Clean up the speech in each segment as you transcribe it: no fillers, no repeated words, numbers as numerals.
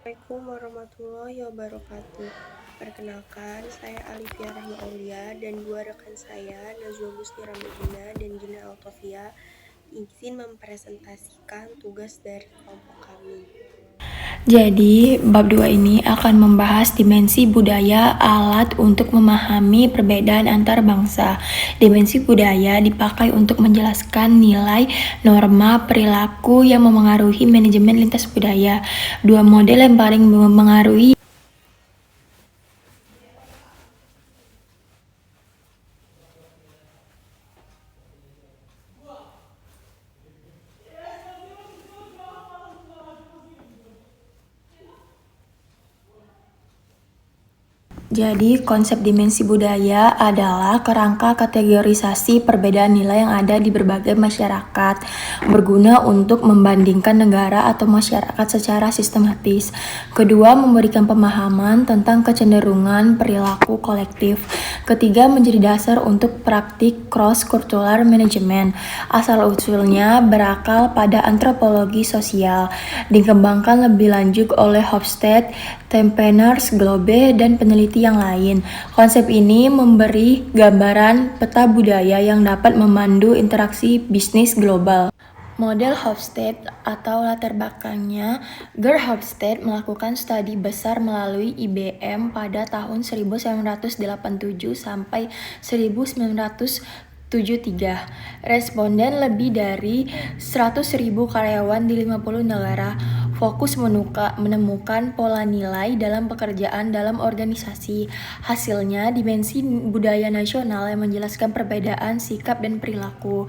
Assalamualaikum warahmatullahi wabarakatuh. Perkenalkan, saya Alifia Rahma Aulia dan dua rekan saya, Najwa Gusti Ramedina dan Gina Altofia, izin mempresentasikan tugas dari kelompok kami. Jadi, bab 2 ini akan membahas dimensi budaya alat untuk memahami perbedaan antar bangsa. Dimensi budaya dipakai untuk menjelaskan nilai, norma, perilaku yang memengaruhi manajemen lintas budaya. Dua model yang paling memengaruhi Jadi, konsep dimensi budaya adalah kerangka kategorisasi perbedaan nilai yang ada di berbagai masyarakat, berguna untuk membandingkan negara atau masyarakat secara sistematis. Kedua, memberikan pemahaman tentang kecenderungan perilaku kolektif. Ketiga, menjadi dasar untuk praktik cross-cultural management. Asal-usulnya berakal pada antropologi sosial, dikembangkan lebih lanjut oleh Hofstede, Tempener, Globe, dan peneliti yang lain. Konsep ini memberi gambaran peta budaya yang dapat memandu interaksi bisnis global. Model Hofstede atau latar belakangnya, Gerd Hofstede melakukan studi besar melalui IBM pada tahun 1987 sampai 1973. Responden lebih dari 100.000 karyawan di 50 negara, fokus menemukan pola nilai dalam pekerjaan dalam organisasi. Hasilnya, dimensi budaya nasional yang menjelaskan perbedaan sikap dan perilaku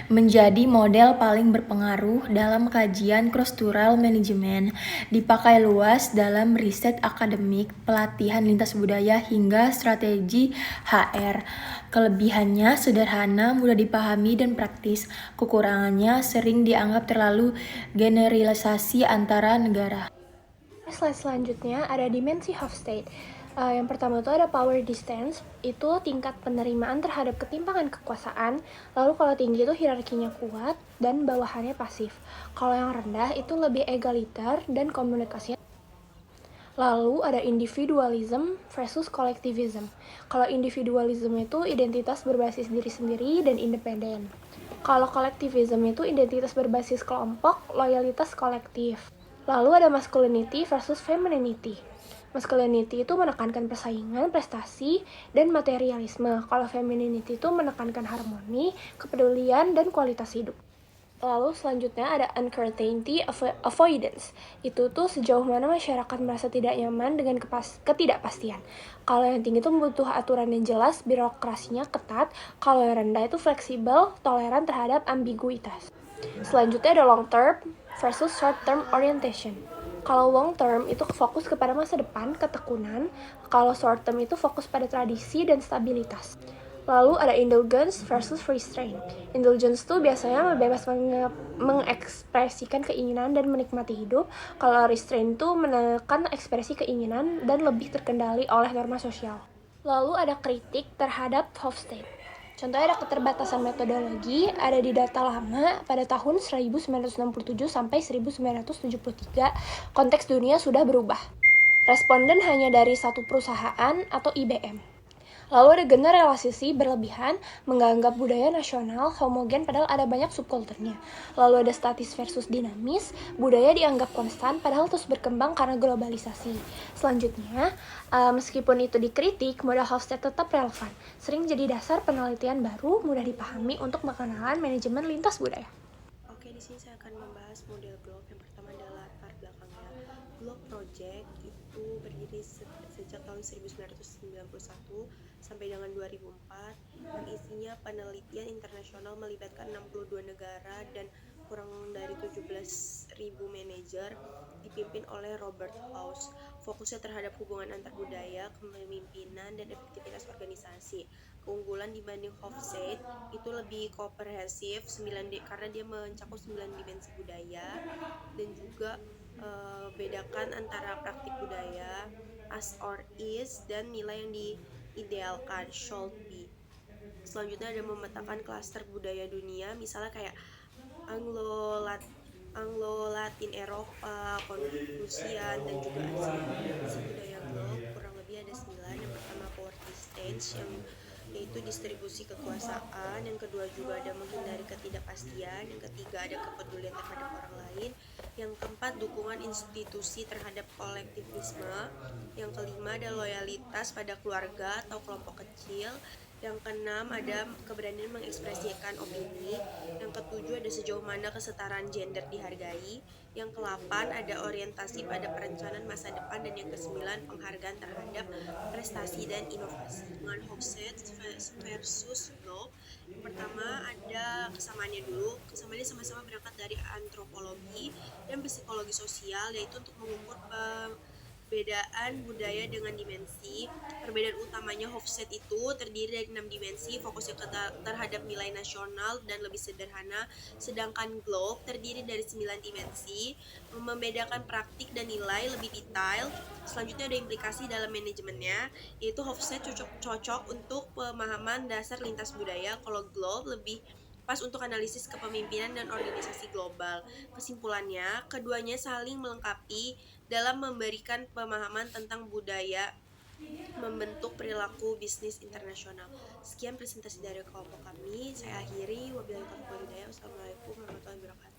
menjadi model paling berpengaruh dalam kajian cross-cultural management. Dipakai luas dalam riset akademik, pelatihan lintas budaya, hingga strategi HR. Kelebihannya sederhana, mudah dipahami, dan praktis. Kekurangannya sering dianggap terlalu generalisasi antara negara. Slide selanjutnya ada dimensi Hofstede. Yang pertama itu ada power distance, itu tingkat penerimaan terhadap ketimpangan kekuasaan. Lalu kalau tinggi itu hierarkinya kuat dan bawahannya pasif. Kalau yang rendah itu lebih egaliter dan komunikasinya. Lalu ada individualism versus collectivism. Kalau individualism itu identitas berbasis diri sendiri dan independen. Kalau collectivism itu identitas berbasis kelompok, loyalitas kolektif. Lalu ada masculinity versus femininity. Masculinity itu menekankan persaingan, prestasi, dan materialisme. Kalau femininity itu menekankan harmoni, kepedulian, dan kualitas hidup. Lalu selanjutnya ada uncertainty avoidance. Itu tuh sejauh mana masyarakat merasa tidak nyaman dengan ketidakpastian. Kalau yang tinggi itu butuh aturan yang jelas, birokrasinya ketat. Kalau yang rendah itu fleksibel, toleran terhadap ambiguitas. Selanjutnya ada long term versus short term orientation. Kalau long term itu fokus kepada masa depan, ketekunan. Kalau short term itu fokus pada tradisi dan stabilitas. Lalu ada indulgence versus restraint. Indulgence tuh biasanya bebas mengekspresikan keinginan dan menikmati hidup. Kalau restraint tuh menekan ekspresi keinginan dan lebih terkendali oleh norma sosial. Lalu ada kritik terhadap Hofstede. Contohnya ada keterbatasan metodologi, ada di data lama pada tahun 1967 sampai 1973, konteks dunia sudah berubah. Responden hanya dari satu perusahaan atau IBM. Lalu ada generalisasi berlebihan, menganggap budaya nasional homogen padahal ada banyak subkulturnya. Lalu ada statis versus dinamis, budaya dianggap konstan padahal terus berkembang karena globalisasi. Selanjutnya, meskipun itu dikritik, model Hofstede tetap relevan. Sering jadi dasar penelitian baru, mudah dipahami untuk pengenalan manajemen lintas budaya. Oke, di sini saya akan membahas model GLOB. Yang pertama adalah latar belakangnya. GLOB Project itu berdiri sejak tahun 1991 sampai dengan 2004, dan isinya penelitian internasional melibatkan 62 negara dan kurang dari 17.000 manajer, dipimpin oleh Robert House. Fokusnya terhadap hubungan antar budaya, kepemimpinan, dan efektivitas organisasi. Keunggulan dibanding Hofstede itu lebih komprehensif karena dia mencakup 9 dimensi budaya, dan juga bedakan antara praktik budaya as or is dan nilai yang diidealkan should be. Selanjutnya ada memetakan klaster budaya dunia, misalnya kayak Anglo-Latin Eropa, Konfusian, dan juga Asia. Dimensi budaya globe kurang lebih ada 9. Yang pertama poverty stage, yang yaitu distribusi kekuasaan. Yang kedua juga ada menghindari ketidakpastian. Yang ketiga ada kepedulian terhadap orang lain. Yang keempat dukungan institusi terhadap kolektivisme. Yang kelima ada loyalitas pada keluarga atau kelompok kecil. Yang keenam ada keberanian mengekspresikan opini. Yang ketujuh ada sejauh mana kesetaraan gender dihargai. Yang kedelapan ada orientasi pada perencanaan masa depan. Dan yang kesembilan penghargaan terhadap prestasi dan inovasi. Dengan Hofstede versus Globe, yang pertama ada kesamaannya dulu. Kesamaannya sama-sama berangkat dari antropologi dan psikologi sosial, yaitu untuk mengukur perbedaan budaya dengan dimensi. Perbedaan utamanya Hofstede itu terdiri dari 6 dimensi, fokusnya terhadap nilai nasional dan lebih sederhana. Sedangkan Globe terdiri dari 9 dimensi, membedakan praktik dan nilai lebih detail. Selanjutnya ada implikasi dalam manajemennya, yaitu Hofstede cocok untuk pemahaman dasar lintas budaya, kalau Globe lebih pas untuk analisis kepemimpinan dan organisasi global. Kesimpulannya, keduanya saling melengkapi dalam memberikan pemahaman tentang budaya membentuk perilaku bisnis internasional. Sekian presentasi dari kelompok kami. Saya akhiri. Wabillahi taufiq wal hidayah. Wassalamualaikum warahmatullahi wabarakatuh.